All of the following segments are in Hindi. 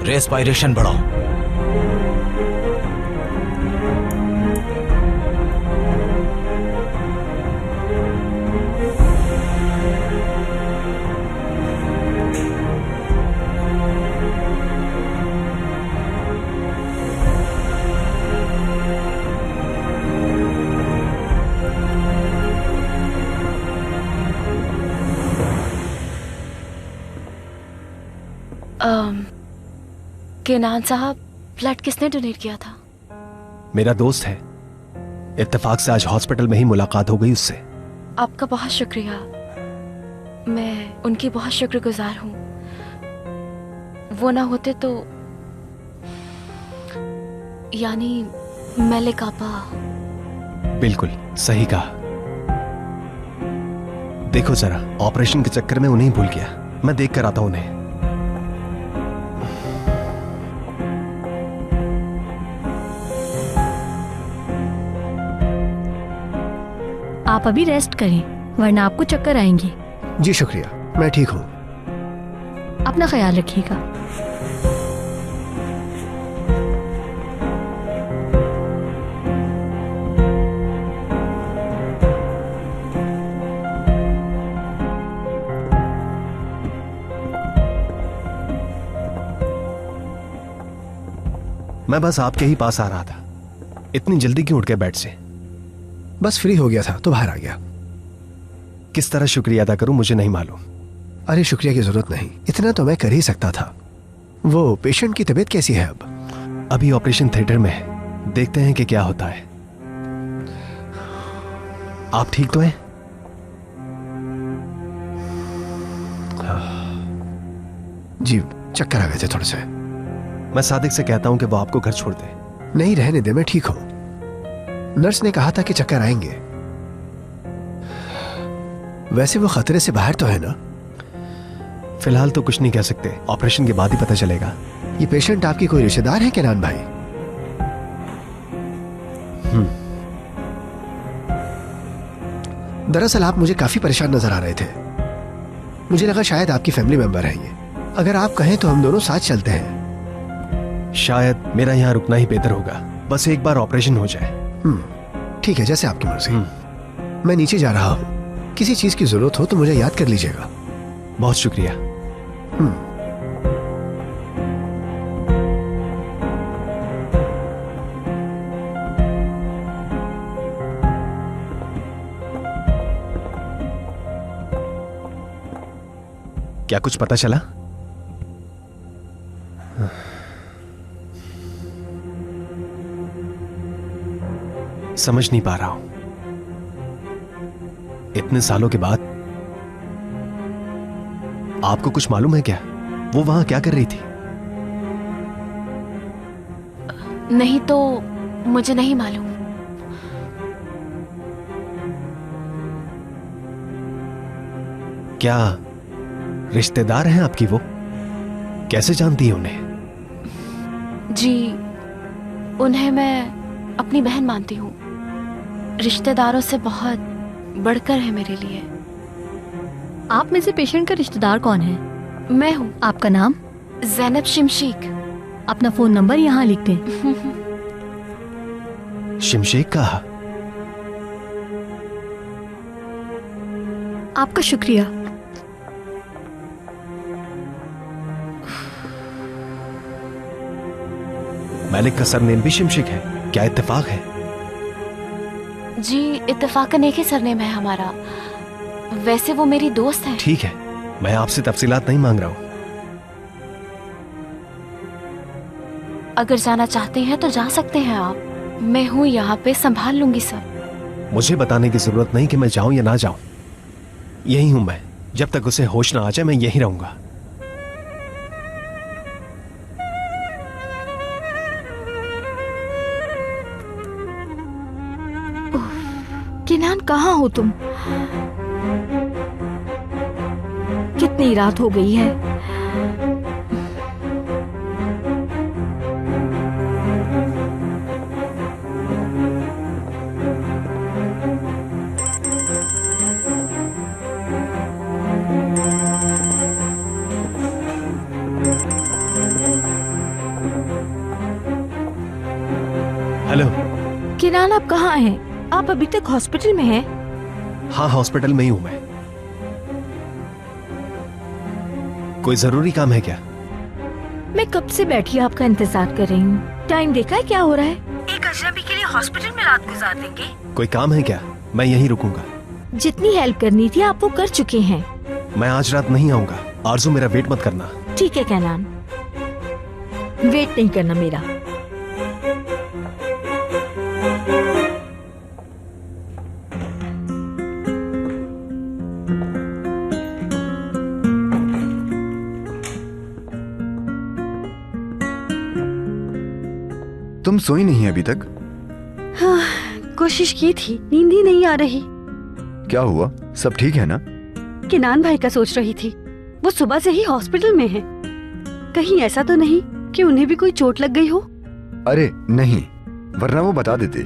रेस्पिरेशन बढ़ाओ। केनान साहब, ब्लड किसने डोनेट किया था? मेरा दोस्त है, इत्तेफाक से आज हॉस्पिटल में ही मुलाकात हो गई उससे। आपका बहुत शुक्रिया, मैं उनकी बहुत शुक्रगुजार हूँ। वो ना होते तो यानी मलिक आपा। बिल्कुल सही कहा। देखो जरा, ऑपरेशन के चक्कर में उन्हें भूल गया। मैं देख कर आता हूं उन्हें। आप अभी रेस्ट करें, वरना आपको चक्कर आएंगे। जी शुक्रिया, मैं ठीक हूँ। अपना ख्याल रखिएगा। मैं बस आपके ही पास आ रहा था। इतनी जल्दी क्यों उठ गए बेड से? बस फ्री हो गया था तो बाहर आ गया। किस तरह शुक्रिया अदा करूं मुझे नहीं मालूम। अरे शुक्रिया की जरूरत नहीं, इतना तो मैं कर ही सकता था। वो पेशेंट की तबीयत कैसी है अब? अभी ऑपरेशन थिएटर में है, देखते हैं कि क्या होता है। आप ठीक तो हैं? जी, चक्कर आ गए थे थोड़े से। मैं सादिक से कहता हूं कि वो आपको घर छोड़ दे। नहीं, रहने दे, मैं ठीक हूं। नर्स ने कहा था कि चक्कर आएंगे। वैसे वो खतरे से बाहर तो है ना? फिलहाल तो कुछ नहीं कह सकते, ऑपरेशन के बाद ही पता चलेगा। ये पेशेंट आपकी कोई रिश्तेदार है केनान भाई? दरअसल आप मुझे काफी परेशान नजर आ रहे थे। मुझे लगा शायद आपकी फैमिली मेंबर है ये। अगर आप कहें तो हम दोनों साथ चलते हैं। शायद मेरा यहाँ रुकना ही बेहतर होगा, बस एक बार ऑपरेशन हो जाए। ठीक है, जैसे आपकी मर्जी। मैं नीचे जा रहा हूँ, किसी चीज की जरूरत हो तो मुझे याद कर लीजिएगा। बहुत शुक्रिया। क्या कुछ पता चला? समझ नहीं पा रहा हूं, इतने सालों के बाद। आपको कुछ मालूम है क्या? वो वहां क्या कर रही थी? नहीं तो मुझे नहीं मालूम। क्या रिश्तेदार हैं आपकी वो? कैसे जानती है उन्हें? जी, उन्हें मैं अपनी बहन मानती हूँ। रिश्तेदारों से बहुत बढ़कर है मेरे लिए। आप में से पेशेंट का रिश्तेदार कौन है? मैं हूँ। आपका नाम? ज़ैनब शिमशीक। अपना फोन नंबर यहाँ लिख दें। शिमशेक कहा? आपका शुक्रिया। मलिक का सरनेम भी शिमशेक है, क्या इत्तेफाक है? जी, इत्तेफाकन एक ही सरनेम है हमारा। वैसे वो मेरी दोस्त है। ठीक है, मैं आपसे तफसीलात नहीं मांग रहा हूं। अगर जाना चाहते हैं तो जा सकते हैं आप। मैं हूँ यहाँ पे, संभाल लूंगी सब। मुझे बताने की जरूरत नहीं कि मैं जाऊं या ना जाऊं। यही हूं मैं, जब तक उसे होश ना आ जाए मैं यहीं रहूंगा। केनान, कहाँ हो तुम? कितनी रात हो गई है। हेलो। किनान, आप कहाँ हैं? आप अभी तक हॉस्पिटल में हैं? हाँ, हॉस्पिटल में ही हूं मैं। कोई जरूरी काम है क्या? मैं कब से बैठी आपका इंतजार कर रही हूँ। टाइम देखा है क्या हो रहा है? एक अजनबी के लिए हॉस्पिटल में रात गुजार देंगे? कोई काम है क्या? मैं यहीं रुकूंगा। जितनी हेल्प करनी थी आप वो कर चुके हैं। मैं आज रात नहीं आऊंगा। आरजू, मेरा वेट मत करना। ठीक है किनान, वेट नहीं करना मेरा। तुम सोई नहीं अभी तक? हाँ, कोशिश की थी, नींद ही नहीं आ रही। क्या हुआ? सब ठीक है ना? किनान भाई का सोच रही थी। वो सुबह से ही हॉस्पिटल में है। कहीं ऐसा तो नहीं कि उन्हें भी कोई चोट लग गई हो? अरे नहीं, वरना वो बता देते।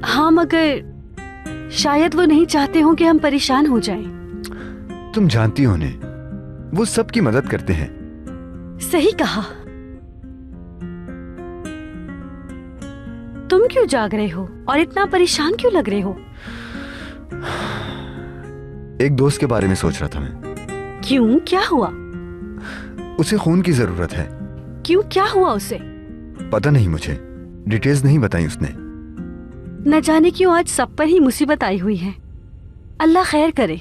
हाँ, मगर शायद वो नहीं चाहते हो कि हम परेशान हो जाएं। तुम जानती हो उन्हें, वो सबकी मदद करते हैं। सही कहा। तुम क्यों जाग रहे हो और इतना परेशान क्यों लग रहे हो? एक दोस्त के बारे में सोच रहा था मैं। क्यों, क्या हुआ? उसे खून की जरूरत है। क्यों, क्या हुआ उसे? पता नहीं मुझे, डिटेल्स नहीं बताई उसने। न जाने क्यों आज सब पर ही मुसीबत आई हुई है। अल्लाह खैर करे।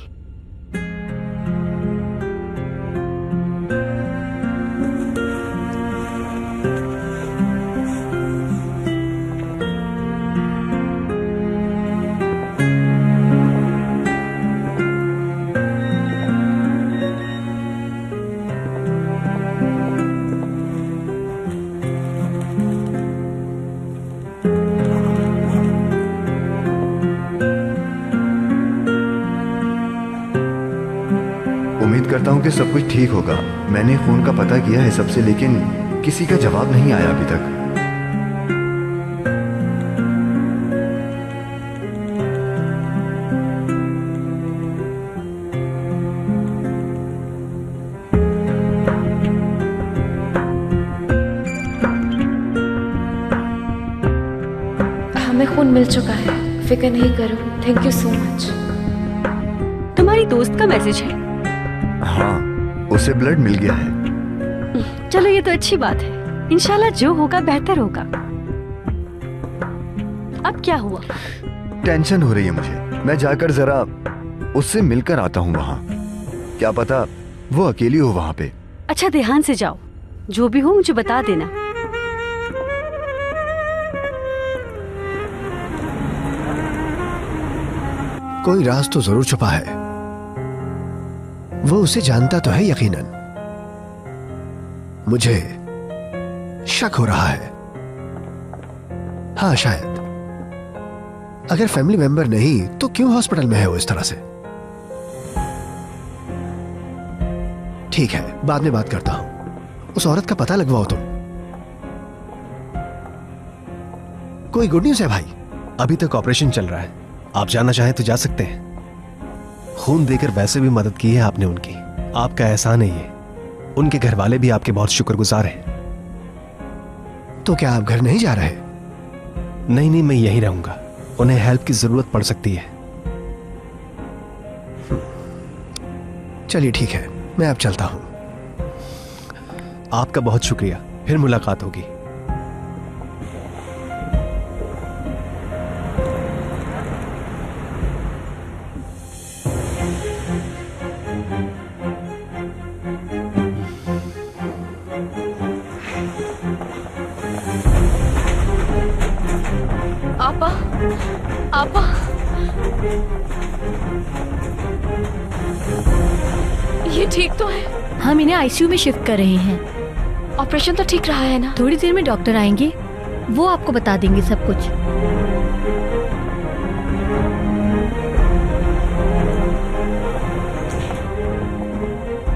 उम्मीद करता हूँ कि सब कुछ ठीक होगा। मैंने खून का पता किया है सबसे, लेकिन किसी का जवाब नहीं आया अभी तक। हमें खून मिल चुका है, फिक्र नहीं करो। Thank you so much. तुम्हारी दोस्त का मैसेज है? हाँ, उसे ब्लड मिल गया है। चलो, ये तो अच्छी बात है। इंशाल्लाह जो होगा बेहतर होगा। अब क्या हुआ? टेंशन हो रही है मुझे। मैं जाकर जरा उससे मिलकर आता हूँ वहाँ। क्या पता वो अकेली हो वहाँ पे। अच्छा, ध्यान से जाओ। जो भी हो मुझे बता देना। कोई राज तो जरूर छुपा है। वो उसे जानता तो है यकीनन। मुझे शक हो रहा है। हाँ, शायद। अगर फैमिली मेंबर नहीं तो क्यों हॉस्पिटल में है वो इस तरह से? ठीक है, बाद में बात करता हूं। उस औरत का पता लगवाओ तुम। कोई गुड न्यूज है भाई? अभी तक ऑपरेशन चल रहा है। आप जाना चाहें तो जा सकते हैं। खून देकर वैसे भी मदद की है आपने उनकी। आपका एहसान है ये। उनके घर वाले भी आपके बहुत शुक्रगुजार हैं। तो क्या आप घर नहीं जा रहे? नहीं नहीं, मैं यहीं रहूंगा। उन्हें हेल्प की जरूरत पड़ सकती है। चलिए ठीक है, मैं अब चलता हूं। आपका बहुत शुक्रिया। फिर मुलाकात होगी। आपा, आपा, ये ठीक तो है? हम इन्हें आईसीयू में शिफ्ट कर रहे हैं। ऑपरेशन तो ठीक रहा है ना? थोड़ी देर में डॉक्टर आएंगे, वो आपको बता देंगे सब कुछ।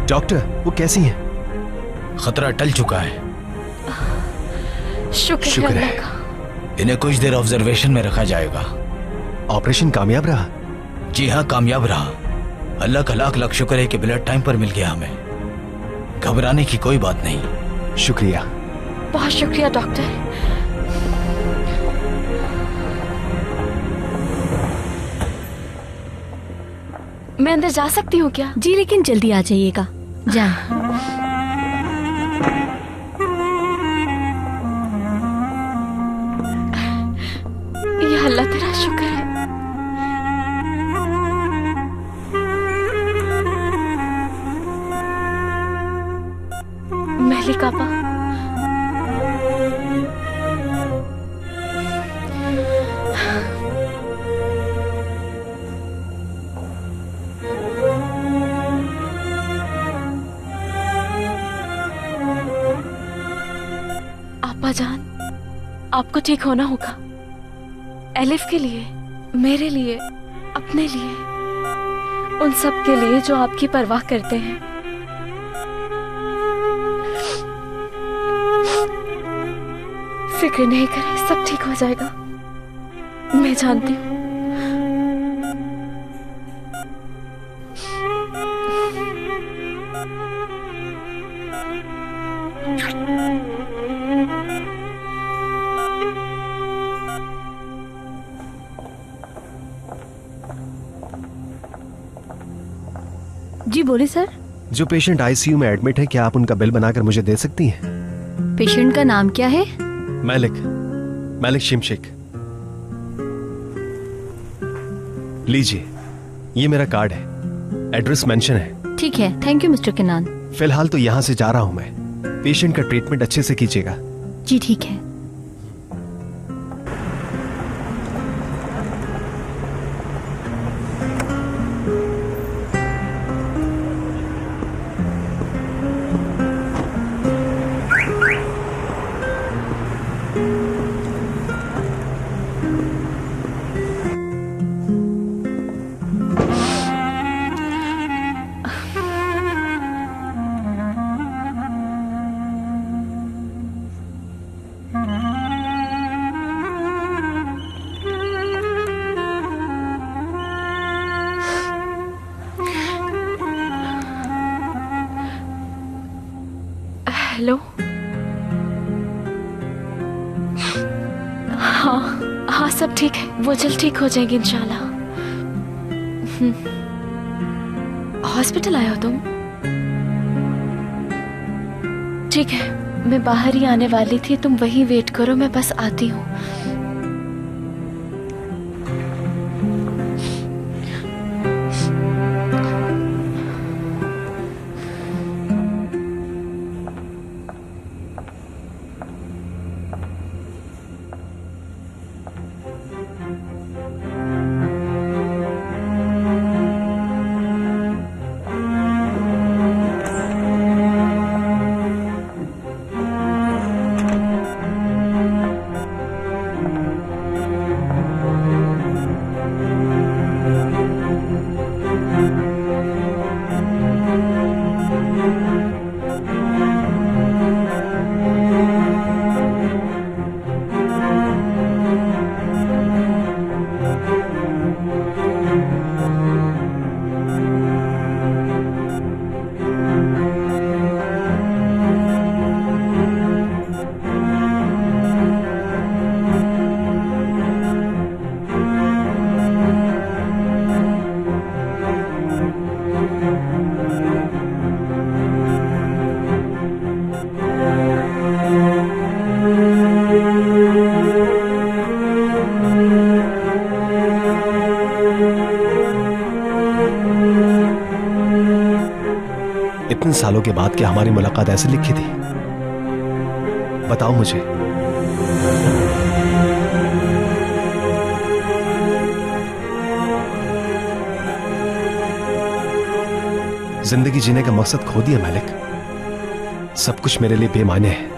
डॉक्टर, वो कैसी हैं? खतरा टल चुका है। शुक्र है शुक्र अल्लाह है। का। इन्हें कुछ देर ऑब्जर्वेशन में रखा जाएगा। ऑपरेशन कामयाब रहा? जी हाँ, कामयाब रहा। अल्लाह का लाख लाख शुक्र है कि ब्लड टाइम पर मिल गया हमें। घबराने की कोई बात नहीं। शुक्रिया। बहुत शुक्रिया डॉक्टर। मैं अंदर जा सकती हूँ क्या? जी लेकिन जल्दी आ जाइएगा। जाए। या अल्लाह तेरा शुक्र है। महलिक आपा, आपा जान, आपको ठीक होना होगा। एलिफ के लिए, मेरे लिए, अपने लिए, उन सब के लिए जो आपकी परवाह करते हैं। फिक्र नहीं करें, सब ठीक हो जाएगा। मैं जानती हूँ। जी बोले सर। जो पेशेंट आईसीयू में एडमिट है, क्या आप उनका बिल बनाकर मुझे दे सकती हैं? पेशेंट का नाम क्या है? मलिक शिमशेक। लीजिए, ये मेरा कार्ड है, एड्रेस मेंशन है। ठीक है, थैंक यू मिस्टर किनान। फिलहाल तो यहाँ से जा रहा हूँ मैं। पेशेंट का ट्रीटमेंट अच्छे से कीजिएगा। जी ठीक है। हेलो। हाँ सब ठीक है, वो जल्द ठीक हो जाएंगे इंशाल्लाह। हॉस्पिटल आए हो तुम? ठीक है, मैं बाहर ही आने वाली थी, तुम वहीं वेट करो, मैं बस आती हूँ। इतने सालों के बाद क्या हमारी मुलाकात ऐसे लिखी थी? बताओ मुझे। जिंदगी जीने का मकसद खो दिया मलिक। सब कुछ मेरे लिए बेमायने है।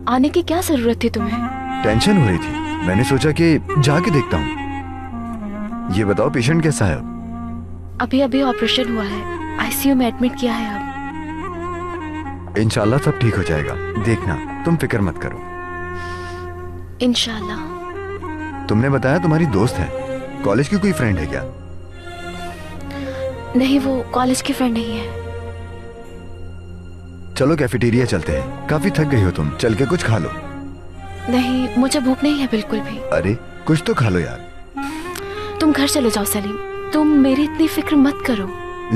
आने की क्या जरूरत थी तुम्हें? टेंशन हो रही थी, मैंने सोचा कि जाके देखता हूँ। ये बताओ पेशेंट कैसा है अब? अभी अभी ऑपरेशन हुआ है, आईसीयू में एडमिट किया है अब। इंशाल्लाह सब ठीक हो जाएगा, देखना, तुम फिक्र मत करो। इंशाल्लाह। तुमने बताया तुम्हारी दोस्त है, कॉलेज की कोई फ्रेंड है क्या? नहीं, वो कॉलेज की फ्रेंड नहीं है। चलो कैफेटेरिया चलते हैं, काफी थक गई हो तुम, चल के कुछ खा लो। नहीं, मुझे भूख नहीं है बिल्कुल भी। अरे कुछ तो खा लो यार। तुम घर चले जाओ सलीम, तुम मेरी इतनी फिक्र मत करो।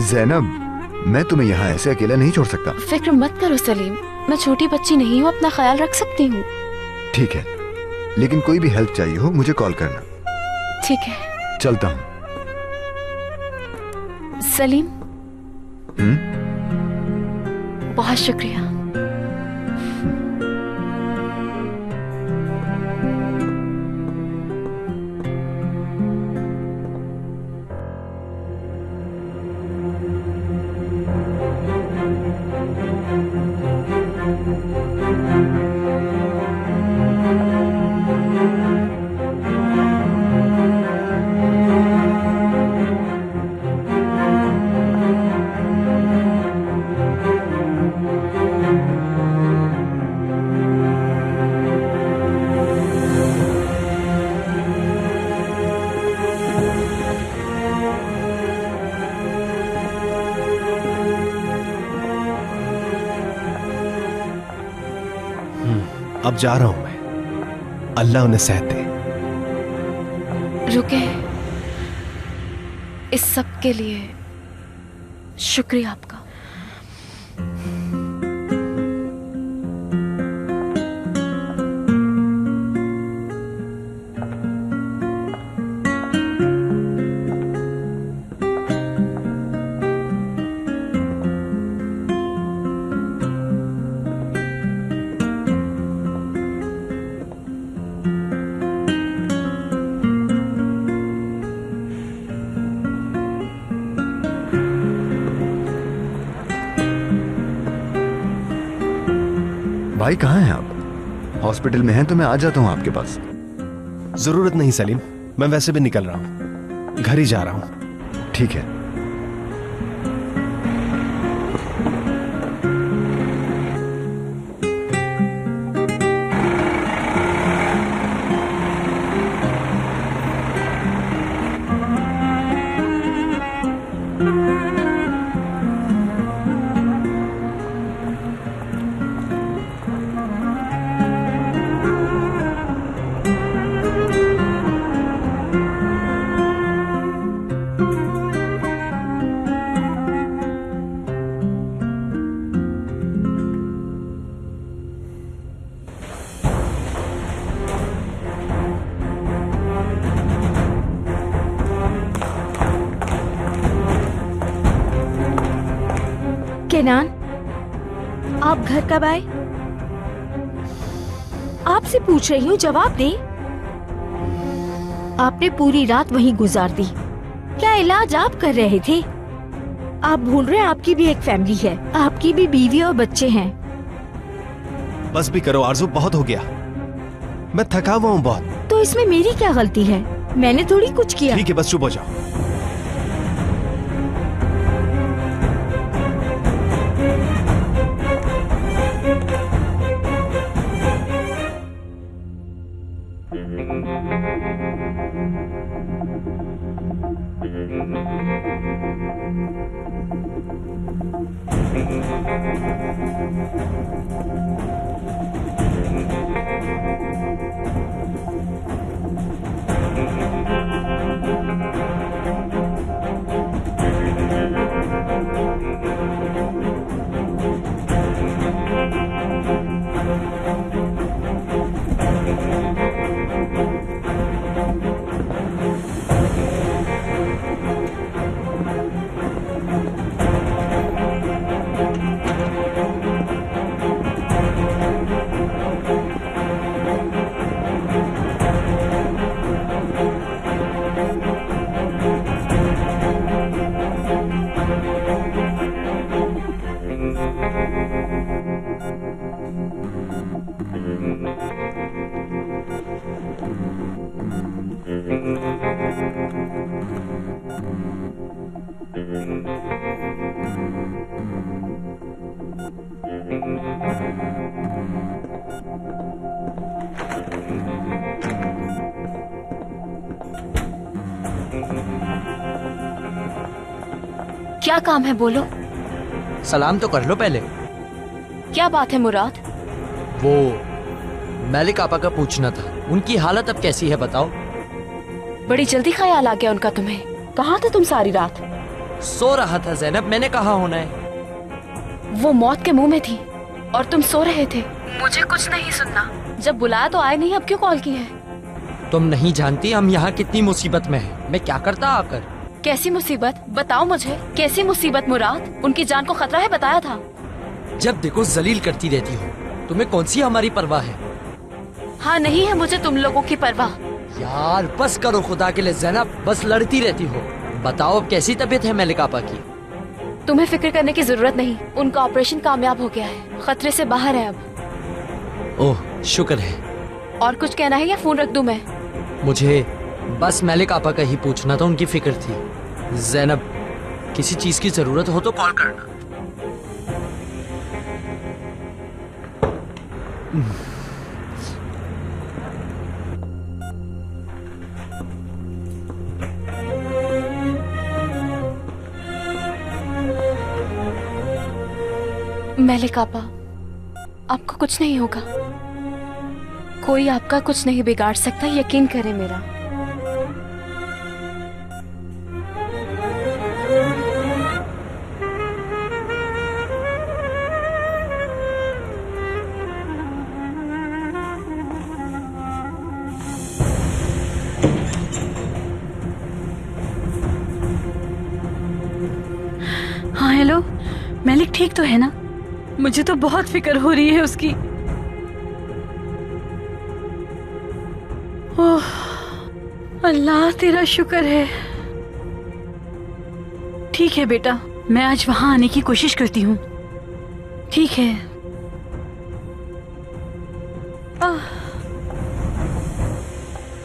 जैनब, मैं तुम्हें यहाँ ऐसे अकेला नहीं छोड़ सकता। फिक्र मत करो सलीम, मैं छोटी बच्ची नहीं हूँ, अपना ख्याल रख सकती हूँ। ठीक है, लेकिन कोई भी हेल्प चाहिए हो मुझे कॉल करना। ठीक है, चलता हूँ। सलीम, बहुत शुक्रिया। अब जा रहा हूं मैं, अल्लाह उन्हें सेहत दे। रुके, इस सब के लिए शुक्रिया आपका। भाई कहाँ हैं आप? हॉस्पिटल में हैं तो मैं आ जाता हूँ आपके पास। जरूरत नहीं सलीम, मैं वैसे भी निकल रहा हूं, घर ही जा रहा हूं। ठीक है। केनान, आप घर कब आए? आपसे पूछ रही हूँ, जवाब दे। आपने पूरी रात वहीं गुजार दी, क्या इलाज आप कर रहे थे? आप भूल रहे हैं आपकी भी एक फैमिली है, आपकी भी बीवी और बच्चे हैं। बस भी करो आरजू, बहुत हो गया, मैं थका हुआ हूं बहुत। तो इसमें मेरी क्या गलती है? मैंने थोड़ी कुछ किया। ठीक है, बस चुप हो जाओ। क्या काम है बोलो। सलाम तो कर लो पहले। क्या बात है मुराद? वो मलिक आपा का पूछना था, उनकी हालत अब कैसी है बताओ। बड़ी जल्दी ख्याल आ गया उनका तुम्हें। कहाँ थे तुम सारी रात? सो रहा था जैनब, मैंने कहा होना है। वो मौत के मुंह में थी और तुम सो रहे थे। मुझे कुछ नहीं सुनना। जब बुलाया तो आए नहीं, अब क्यों कॉल की है? तुम नहीं जानती हम यहाँ कितनी मुसीबत में हैं। मैं क्या करता आकर। कैसी मुसीबत? बताओ मुझे, कैसी मुसीबत मुराद? उनकी जान को खतरा है, बताया था। जब देखो जलील करती रहती हो, तुम्हें कौन सी हमारी परवाह है? हाँ, नहीं है मुझे तुम लोगों की परवाह। यार बस करो खुदा के लिए जैनब, बस लड़ती रहती हो। बताओ अब कैसी तबीयत है मलिक आपा की? तुम्हें फिक्र करने की जरूरत नहीं, उनका ऑपरेशन कामयाब हो गया है, खतरे से बाहर है अब। ओह शुक्र है। और कुछ कहना है या फोन रख दूं मैं? मुझे बस मलिक आपा का ही पूछना था, उनकी फिक्र थी। जैनब किसी चीज की जरूरत हो तो कॉल करना। मलिक आपा, आपको कुछ नहीं होगा। कोई आपका कुछ नहीं बिगाड़ सकता, यकीन करें मेरा। हाँ हेलो, मलिक ठीक तो है ना? मुझे तो बहुत फिक्र हो रही है उसकी। ओह अल्लाह तेरा शुक्र है। ठीक है बेटा, मैं आज वहां आने की कोशिश करती हूँ। ठीक है।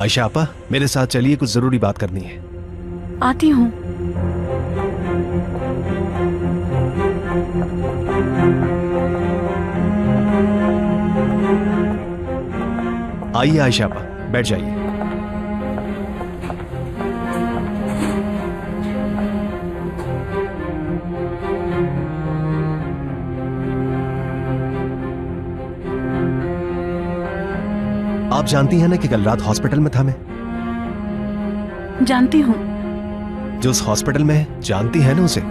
आयशा आपा, मेरे साथ चलिए, कुछ जरूरी बात करनी है। आती हूँ। आइए आयशा आपा, बैठ जाइए। आप जानती हैं ना कि कल रात हॉस्पिटल में था मैं। जानती हूँ। जो उस हॉस्पिटल में है, जानती है ना उसे?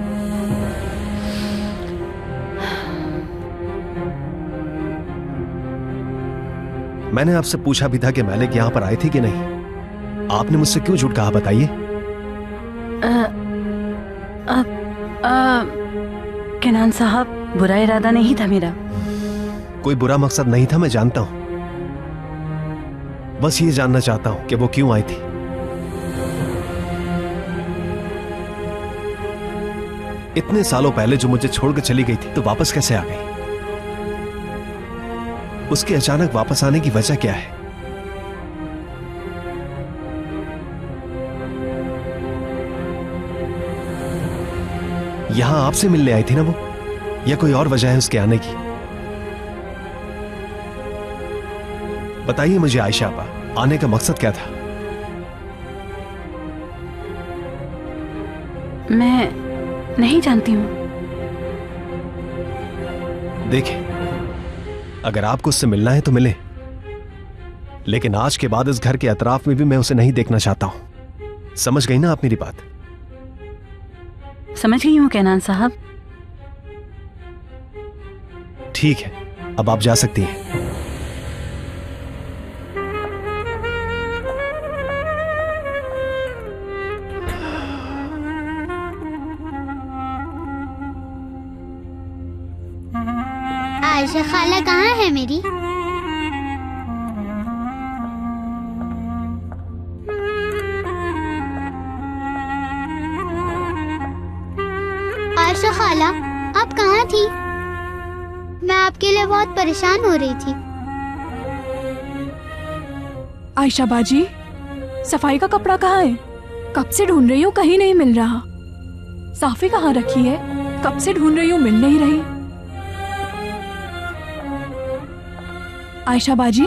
मैंने आपसे पूछा भी था कि मलिक यहां पर आई थी कि नहीं। आपने मुझसे क्यों झूठ कहा, बताइए। केनान साहब, बुरा इरादा नहीं था मेरा। कोई बुरा मकसद नहीं था, मैं जानता हूं। बस ये जानना चाहता हूं कि वो क्यों आई थी। इतने सालों पहले जो मुझे छोड़कर चली गई थी, तो वापस कैसे आ गई? उसके अचानक वापस आने की वजह क्या है? यहां आपसे मिलने आई थी ना वो, या कोई और वजह है उसके आने की? बताइए मुझे आयशा आपा, आने का मकसद क्या था? मैं नहीं जानती हूं। देखिए, अगर आपको उससे मिलना है तो मिले, लेकिन आज के बाद इस घर के अतराफ में भी मैं उसे नहीं देखना चाहता हूं। समझ गई ना आप मेरी बात? समझ गई हूं केनान साहब। ठीक है, अब आप जा सकती हैं। आयशा खाला कहाँ है मेरी? आयशा खाला, आप कहाँ थी? मैं आपके लिए बहुत परेशान हो रही थी। आयशा बाजी, सफाई का कपड़ा कहाँ है? कब से ढूंढ रही हूँ, कहीं नहीं मिल रहा। साफी कहाँ रखी है? कब से ढूंढ रही हूँ, मिल नहीं रही। आयशा बाजी,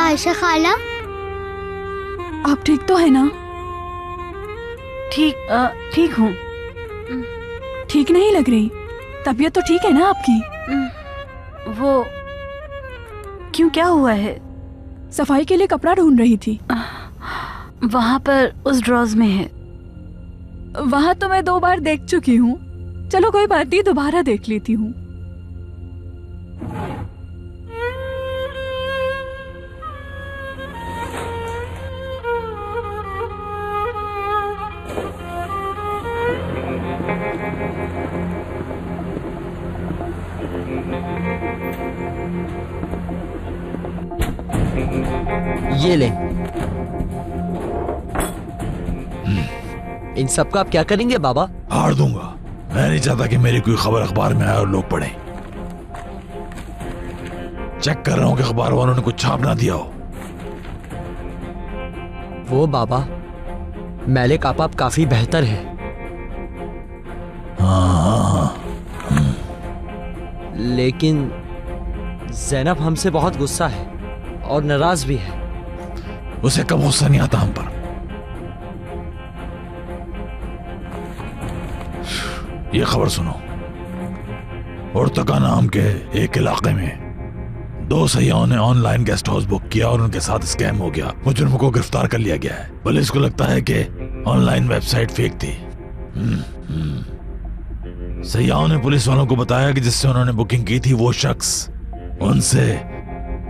आयशा खाला, आप ठीक तो है ना? ठीक हूँ। ठीक नहीं लग रही? तबीयत तो ठीक है ना आपकी? वो क्यों, क्या हुआ है? सफाई के लिए कपड़ा ढूंढ रही थी। वहाँ पर उस ड्रॉज में है। वहाँ तो मैं 2 बार देख चुकी हूँ। चलो कोई बात नहीं, दोबारा देख लेती हूँ। ये ले। इन सब का आप क्या करेंगे बाबा? हार दूंगा। मैं नहीं चाहता कि मेरी कोई खबर अखबार में आए और लोग पढ़ें। चेक कर रहा हूं कि अखबार वालों ने कुछ छाप ना दिया हो। वो बाबा, मलिक आप काफी बेहतर है। हाँ। लेकिन ज़ैनब हमसे बहुत गुस्सा है और नाराज भी है। उसे कब गुस्सा नहीं आता हम पर? ये खबर सुनो। उर्तका नाम के एक इलाके में 2 सयाहों ने ऑनलाइन गेस्ट हाउस बुक किया और उनके साथ स्कैम हो गया। मुजरिम को गिरफ्तार कर लिया गया है। पुलिस को लगता है कि ऑनलाइन वेबसाइट फेक थी। सयाहों ने पुलिस वालों को बताया कि जिससे उन्होंने बुकिंग की थी वो शख्स उनसे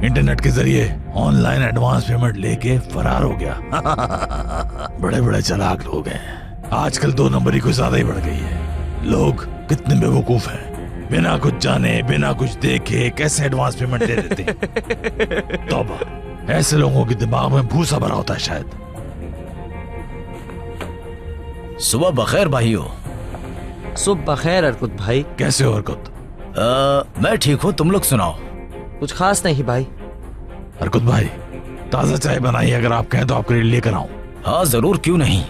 इंटरनेट के जरिए ऑनलाइन एडवांस पेमेंट लेके फरार हो गया। बड़े बड़े चालाक लोग हैं। आजकल 2 नंबरी कुछ ज्यादा ही बढ़ गई है। लोग कितने बेवकूफ हैं, बिना कुछ जाने बिना कुछ देखे कैसे एडवांस पेमेंट दे देते हैं। तौबा, ऐसे लोगों के दिमाग में भूसा भरा होता है शायद। सुबह बखैर भाइयों। सुबह बखैर अर्कुत भाई। कैसे हो अर्कुत? मैं ठीक हूँ, तुम लोग सुनाओ। कुछ खास नहीं भाई। अर्कुत भाई, ताजा चाय बनाई, अगर आप कहें तो आपके लिए लेकर आऊं। हाँ जरूर, क्यों नहीं।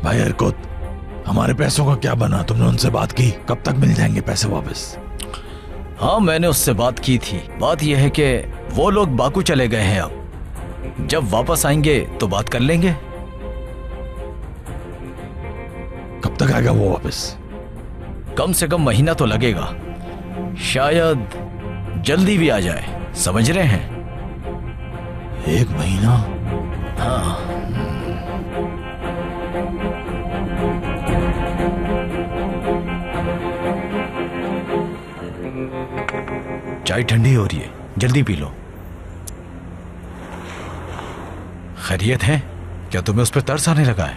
भाई अर्कुत, हमारे पैसों का क्या बना? तुमने उनसे बात की? कब तक मिल जाएंगे पैसे वापस? हाँ मैंने उससे बात की थी। बात यह है कि वो लोग बाकू चले गए हैं। अब जब वापस आएंगे तो बात कर लेंगे। कब तक आएगा वो वापस? कम से कम महीना तो लगेगा, शायद जल्दी भी आ जाए। समझ रहे हैं? 1 महीना? हाँ। चाय ठंडी हो रही है, जल्दी पी लो। खैरियत है? क्या तुम्हें उस पर तरस आने लगा है?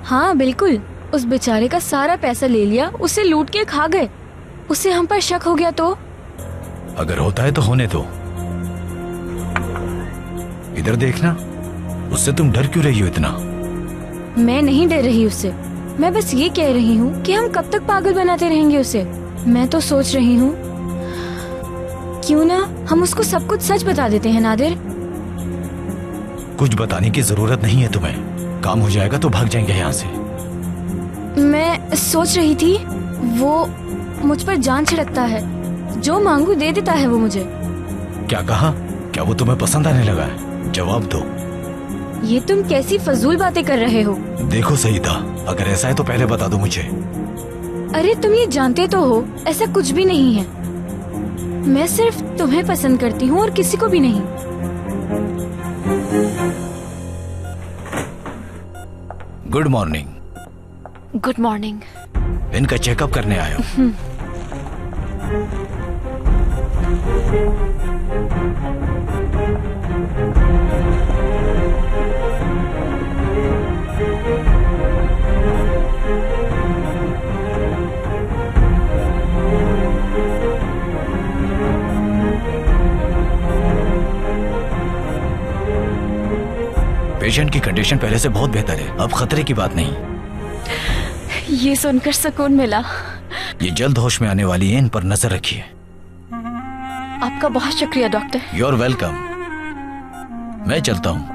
हाँ बिल्कुल, उस बेचारे का सारा पैसा ले लिया, उसे लूट के खा गए। उसे हम पर शक हो गया तो? अगर होता है तो होने दो। इधर देखना, उससे तुम डर क्यों रही हो इतना? मैं नहीं डर रही उससे, मैं बस ये कह रही हूँ कि हम कब तक पागल बनाते रहेंगे उसे। मैं तो सोच रही हूँ क्यों ना हम उसको सब कुछ सच बता देते हैं। नादिर, कुछ बताने की जरूरत नहीं है तुम्हें। काम हो जाएगा तो भाग जाएंगे यहाँ से। मैं सोच रही थी वो मुझ पर जान छिड़कता है, जो मांगू दे देता है वो मुझे। क्या कहा? क्या वो तुम्हें पसंद आने लगा है? जवाब दो। ये तुम कैसी फजूल बातें कर रहे हो? देखो सईदा, अगर ऐसा है तो पहले बता दो मुझे। अरे तुम ये जानते तो हो ऐसा कुछ भी नहीं है। मैं सिर्फ तुम्हें पसंद करती हूँ और किसी को भी नहीं। Good morning. Good morning. इनका चेकअप करने आया हूँ। पेशेंट की कंडीशन पहले से बहुत बेहतर है, अब खतरे की बात नहीं। ये सुनकर सुकून मिला। ये जल्द होश में आने वाली है, इन पर नजर रखिए। आपका बहुत शुक्रिया डॉक्टर। You are welcome. मैं चलता हूँ।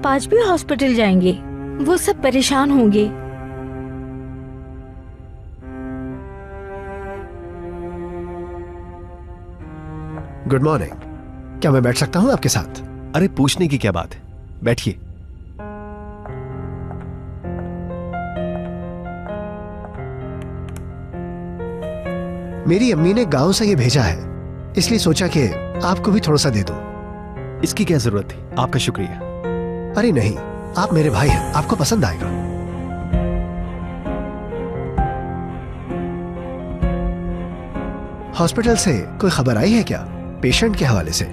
आप आज भी हॉस्पिटल जाएंगे? वो सब परेशान होंगे। Good morning. क्या मैं बैठ सकता हूँ आपके साथ? अरे पूछने की क्या बात है, बैठिए। मेरी अम्मी ने गांव से ये भेजा है, इसलिए सोचा कि आपको भी थोड़ा सा दे दूं। इसकी क्या जरूरत थी? आपका शुक्रिया। अरे नहीं, आप मेरे भाई हैं, आपको पसंद आएगा। हॉस्पिटल से कोई खबर आई है क्या, पेशेंट के हवाले से?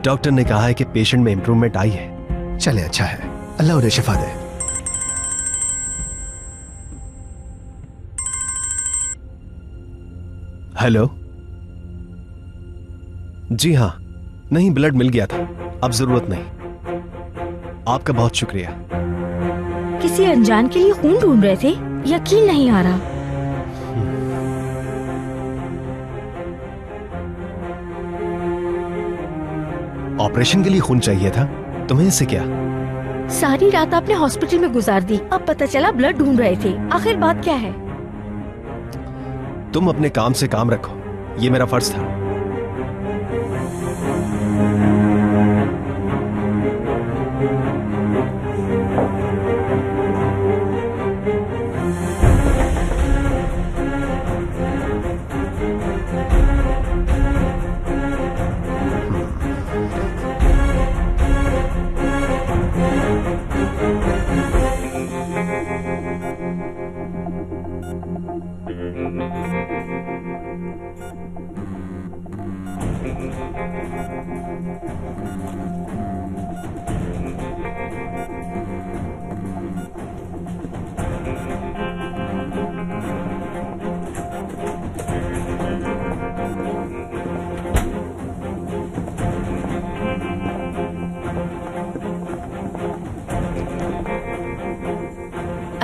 डॉक्टर ने कहा है कि पेशेंट में इंप्रूवमेंट आई है। चले, अच्छा है, अल्लाह उन्हें शिफा दे। हेलो। जी हाँ, नहीं ब्लड मिल गया था, अब जरूरत नहीं। आपका बहुत शुक्रिया। किसी अनजान के लिए खून ढूंढ रहे थे? यकीन नहीं आ रहा। ऑपरेशन के लिए खून चाहिए था, तुम्हें इससे क्या? सारी रात आपने हॉस्पिटल में गुजार दी, अब पता चला ब्लड ढूंढ रहे थे। आखिर बात क्या है? तुम अपने काम से काम रखो, ये मेरा फर्ज था।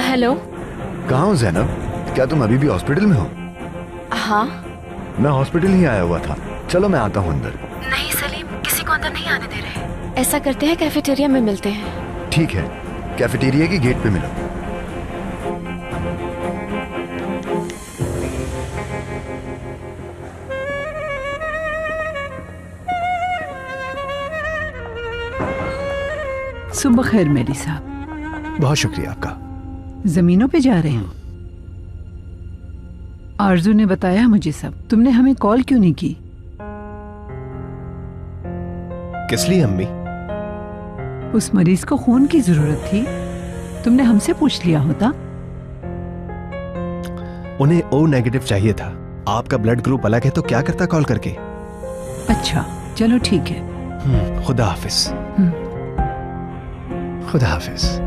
हेलो। कहाँ हो जैनब? क्या तुम अभी भी हॉस्पिटल में हो? हाँ। मैं हॉस्पिटल ही आया हुआ था। चलो मैं आता हूँ अंदर। नहीं सलीम, किसी को अंदर नहीं आने दे रहे। ऐसा करते हैं, कैफेटेरिया में मिलते हैं। ठीक है, कैफेटेरिया की गेट पे मिलो। सुबह खैर मेरी साहब। बहुत शुक्रिया आपका। जमीनों पे जा रहे हैं? आरजू ने बताया मुझे सब। तुमने हमें कॉल क्यों नहीं की? किस लिए अम्मी? उस मरीज को खून की जरूरत थी, तुमने हमसे पूछ लिया होता। उन्हें O नेगेटिव चाहिए था। आपका ब्लड ग्रुप अलग है तो क्या करता कॉल करके। अच्छा चलो ठीक है। खुदा हाफिज। खुदा हाफिज।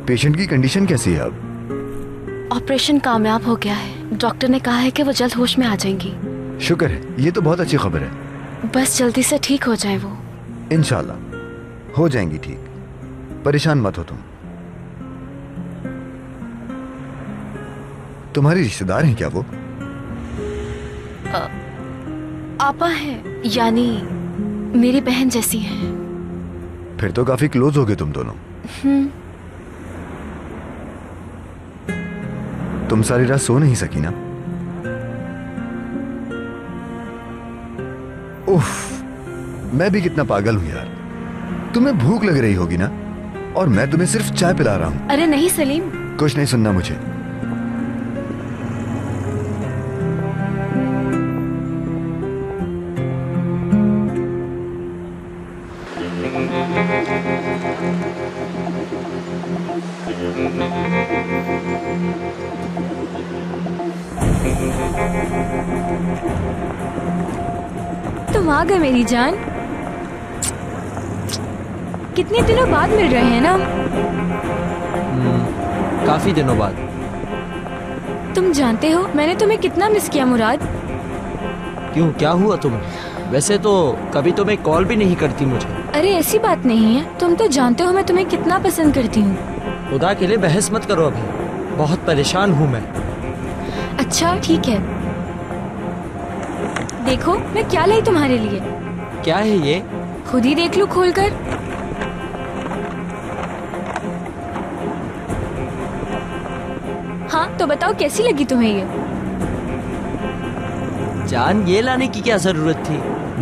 पेशेंट की कंडीशन कैसी है अब? ऑपरेशन कामयाब हो गया है। डॉक्टर ने कहा है कि वो जल्द होश में आ जाएंगी। शुक्र है, ये तो बहुत अच्छी खबर है। बस जल्दी से ठीक हो जाए वो। इंशाल्लाह हो जाएंगी ठीक, परेशान मत हो तुम। तुम्हारी रिश्तेदार हैं क्या वो? आपा है, यानी मेरी बहन जैसी हैं। फिर तो काफी क्लोज हो गए तुम दोनों। तुम सारी रात सो नहीं सकी ना? उफ, मैं भी कितना पागल हूं यार। तुम्हें भूख लग रही होगी ना, और मैं तुम्हें सिर्फ चाय पिला रहा हूं। अरे नहीं सलीम, कुछ नहीं सुनना मुझे। तुम आ गए मेरी जान। कितने दिनों बाद मिल रहे हैं ना? काफी दिनों बाद। तुम जानते हो मैंने तुम्हें कितना मिस किया मुराद। क्यों, क्या हुआ तुम्हें? वैसे तो कभी तुम्हें कॉल भी नहीं करती मुझे। अरे ऐसी बात नहीं है, तुम तो जानते हो मैं तुम्हें कितना पसंद करती हूँ। खुदा के लिए बहस मत करो, अभी बहुत परेशान हूँ मैं। अच्छा ठीक है। देखो मैं क्या लाई तुम्हारे लिए। क्या है ये? खुद ही देख लो खोलकर। हाँ तो बताओ कैसी लगी तुम्हें ये? जान, ये लाने की क्या जरूरत थी?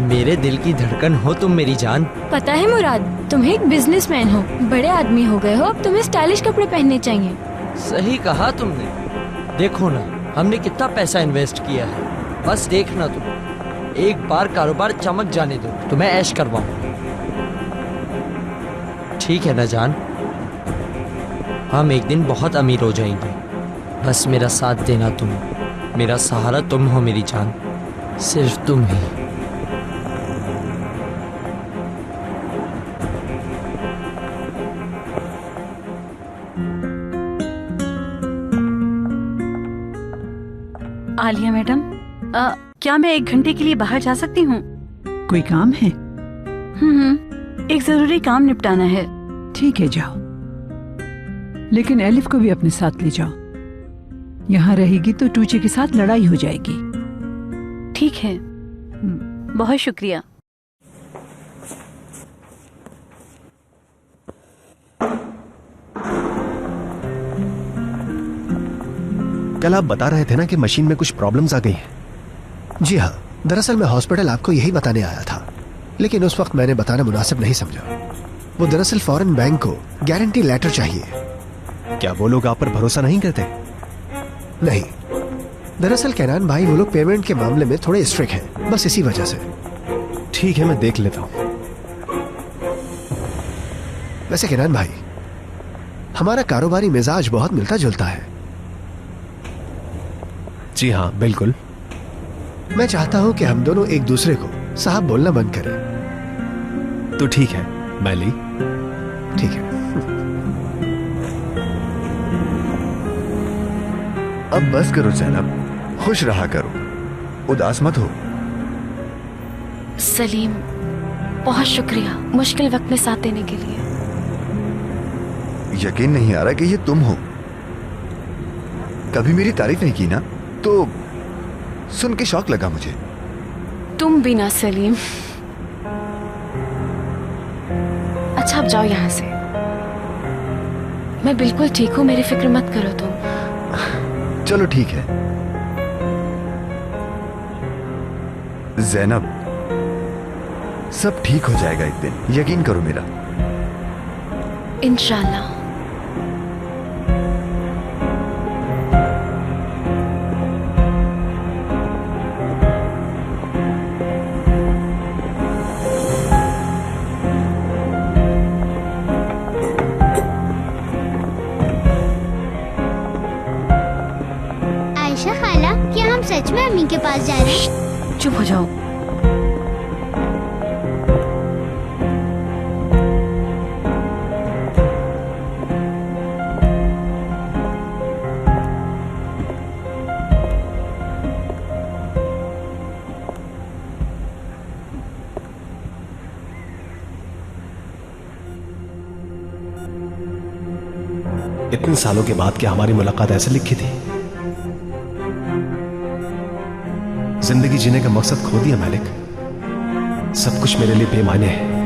मेरे दिल की धड़कन हो तुम मेरी जान। पता है मुराद, तुम एक बिजनेसमैन हो, बड़े आदमी हो गए हो, अब तुम्हें स्टाइलिश कपड़े पहनने चाहिए। सही कहा तुमने। देखो ना, हमने कितना पैसा इन्वेस्ट किया है। बस देखना तुम, एक बार कारोबार चमक जाने दो तो मैं ऐश करवाऊं। ठीक है ना जान? हम एक दिन बहुत अमीर हो जाएंगे। बस मेरा साथ देना तुम, मेरा सहारा तुम हो मेरी जान, सिर्फ तुम ही। आलिया मैडम, क्या मैं 1 घंटे के लिए बाहर जा सकती हूँ? कोई काम है? एक जरूरी काम निपटाना है। ठीक है जाओ, लेकिन एलिफ को भी अपने साथ ले जाओ। यहाँ रहेगी तो टूचे के साथ लड़ाई हो जाएगी। ठीक है, बहुत शुक्रिया। कल आप बता रहे थे ना कि मशीन में कुछ प्रॉब्लम्स आ गई हैं। जी हाँ, दरअसल मैं हॉस्पिटल आपको यही बताने आया था, लेकिन उस वक्त मैंने बताना मुनासिब नहीं समझा। वो दरअसल फॉरेन बैंक को गारंटी लेटर चाहिए। क्या वो लोग आप पर भरोसा नहीं करते? नहीं, दरअसल कैनान भाई वो लोग पेमेंट के मामले में थोड़े स्ट्रिक्ट हैं, बस इसी वजह से। ठीक है, मैं देख लेता हूँ। वैसे कैनान भाई, हमारा कारोबारी मिजाज बहुत मिलता जुलता है। जी हाँ बिल्कुल। मैं चाहता हूं कि हम दोनों एक दूसरे को साहब बोलना बंद करें। तो ठीक है मैली। ठीक है। अब बस करो जैनब, खुश रहा करो, उदास मत हो। सलीम, बहुत शुक्रिया मुश्किल वक्त में साथ देने के लिए। यकीन नहीं आ रहा कि ये तुम हो। कभी मेरी तारीफ नहीं की ना, तो सुन के शौक लगा मुझे। तुम भी ना सलीम। अच्छा अब जाओ यहाँ से। मैं बिल्कुल ठीक हूँ, मेरी फिक्र मत करो तुम। चलो ठीक है जैनब, सब ठीक हो जाएगा एक दिन, यकीन करो मेरा। इंशाल्लाह। आयशा खाला, क्या हम सच में अम्मी के पास जा रहे हैं? चुप हो जाओ। इतने सालों के बाद क्या हमारी मुलाकात ऐसे लिखी थी? जिंदगी जीने का मकसद खो दिया मालिक। सब कुछ मेरे लिए बेमायने है।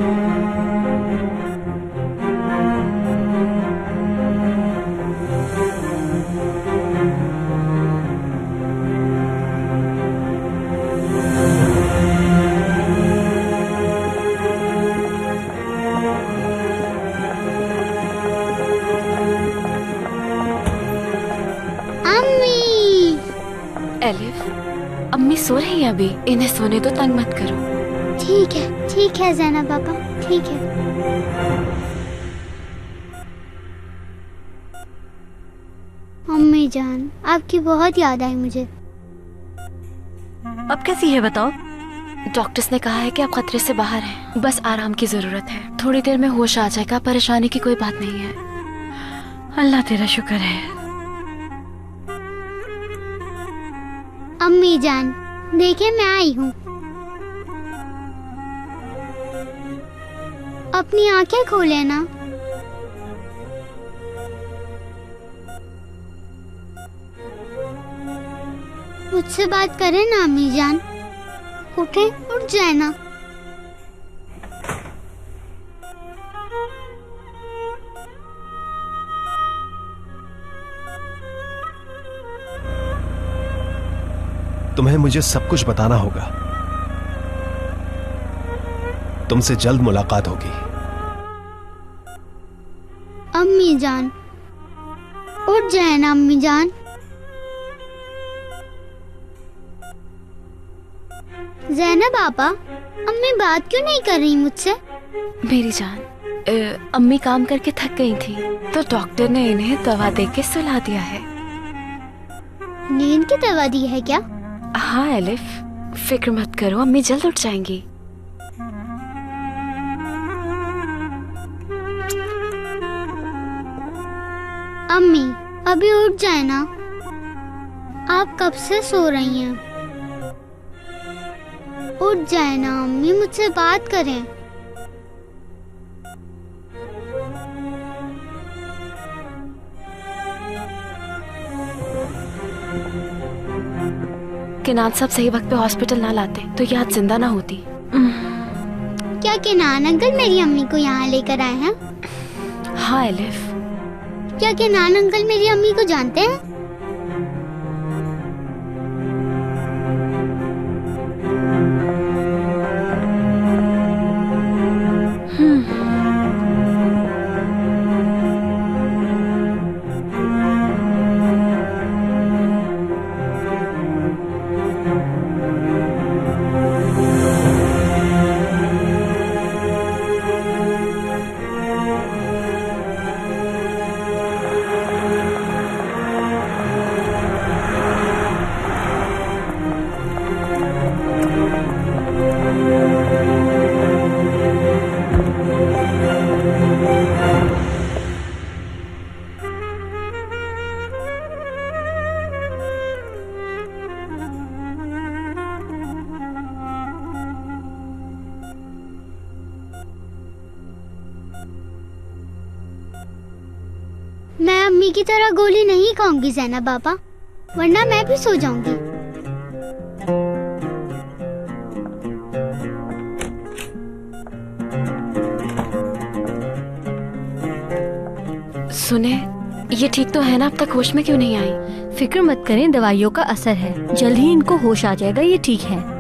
एलिफ, अम्मी सो रही है अभी, इन्हें सोने दो, तंग मत करो। ठीक है ज़ैनब पापा, ठीक है। अम्मी जान, आपकी बहुत याद आई मुझे। अब कैसी है बताओ? डॉक्टर्स ने कहा है कि आप खतरे से बाहर हैं, बस आराम की जरूरत है। थोड़ी देर में होश आ जाएगा, परेशानी की कोई बात नहीं है। अल्लाह तेरा शुक्र है। अम्मी जान, देखिए मैं आई हूँ। अपनी आंखें खोले ना। मुझसे बात करें ना अम्मी जान। उठे, उठ जाए ना। तुम्हें मुझे सब कुछ बताना होगा। तुमसे जल्द मुलाकात होगी। अम्मी जान, उठ जाए ना अम्मी जान। ज़ैनब आपा, अम्मी बात क्यों नहीं कर रही मुझसे? मेरी जान, अम्मी काम करके थक गई थी तो डॉक्टर ने इन्हें दवा दे के सुला दिया है। नींद की दवा दी है क्या? हाँ एलिफ, फिक्र मत करो, अम्मी जल्द उठ जाएंगी। अम्मी अभी उठ जाए ना। आप कब से सो रही हैं? उठ जाए ना अम्मी, मुझसे बात करें। किनान साहब सही वक्त पे हॉस्पिटल ना लाते तो ये आज जिंदा ना होती। क्या किनान अंकल मेरी अम्मी को यहाँ लेकर आए हैं? हाँ एलिफ। क्या किनान अंकल मेरी अम्मी को जानते हैं? मैं अम्मी की तरह गोली नहीं खाऊंगी ज़ैनब बाबा, वरना मैं भी सो जाऊंगी। सुने, ये ठीक तो है ना? अब तक होश में क्यों नहीं आई? फिक्र मत करें, दवाइयों का असर है, जल्द ही इनको होश आ जाएगा, ये ठीक है।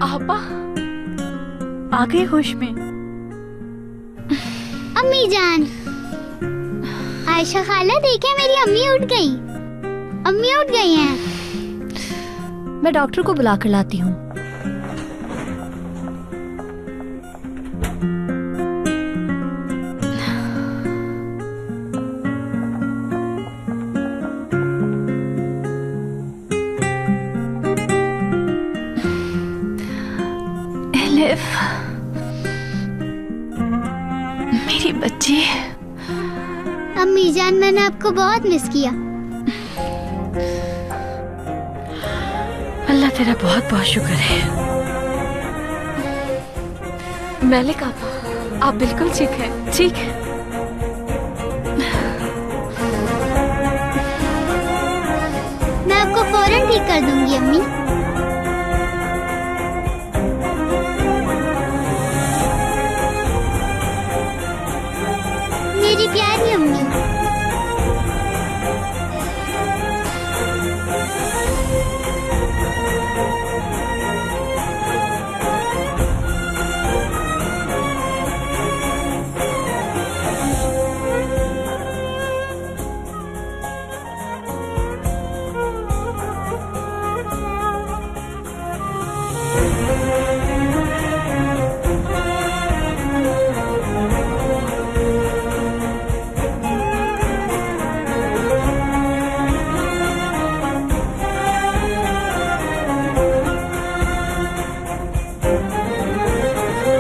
आपा आ गए होश में? अम्मी जान, आयशा खाला देखे मेरी अम्मी उठ गई। अम्मी उठ गई हैं। मैं डॉक्टर को बुला कर लाती हूँ। मेरी बच्ची। अम्मी जान, मैंने आपको बहुत मिस किया। अल्लाह तेरा बहुत बहुत शुक्र है। मलिक आपा, आप बिल्कुल ठीक है। ठीक है, मैं आपको फौरन ठीक कर दूंगी अम्मी।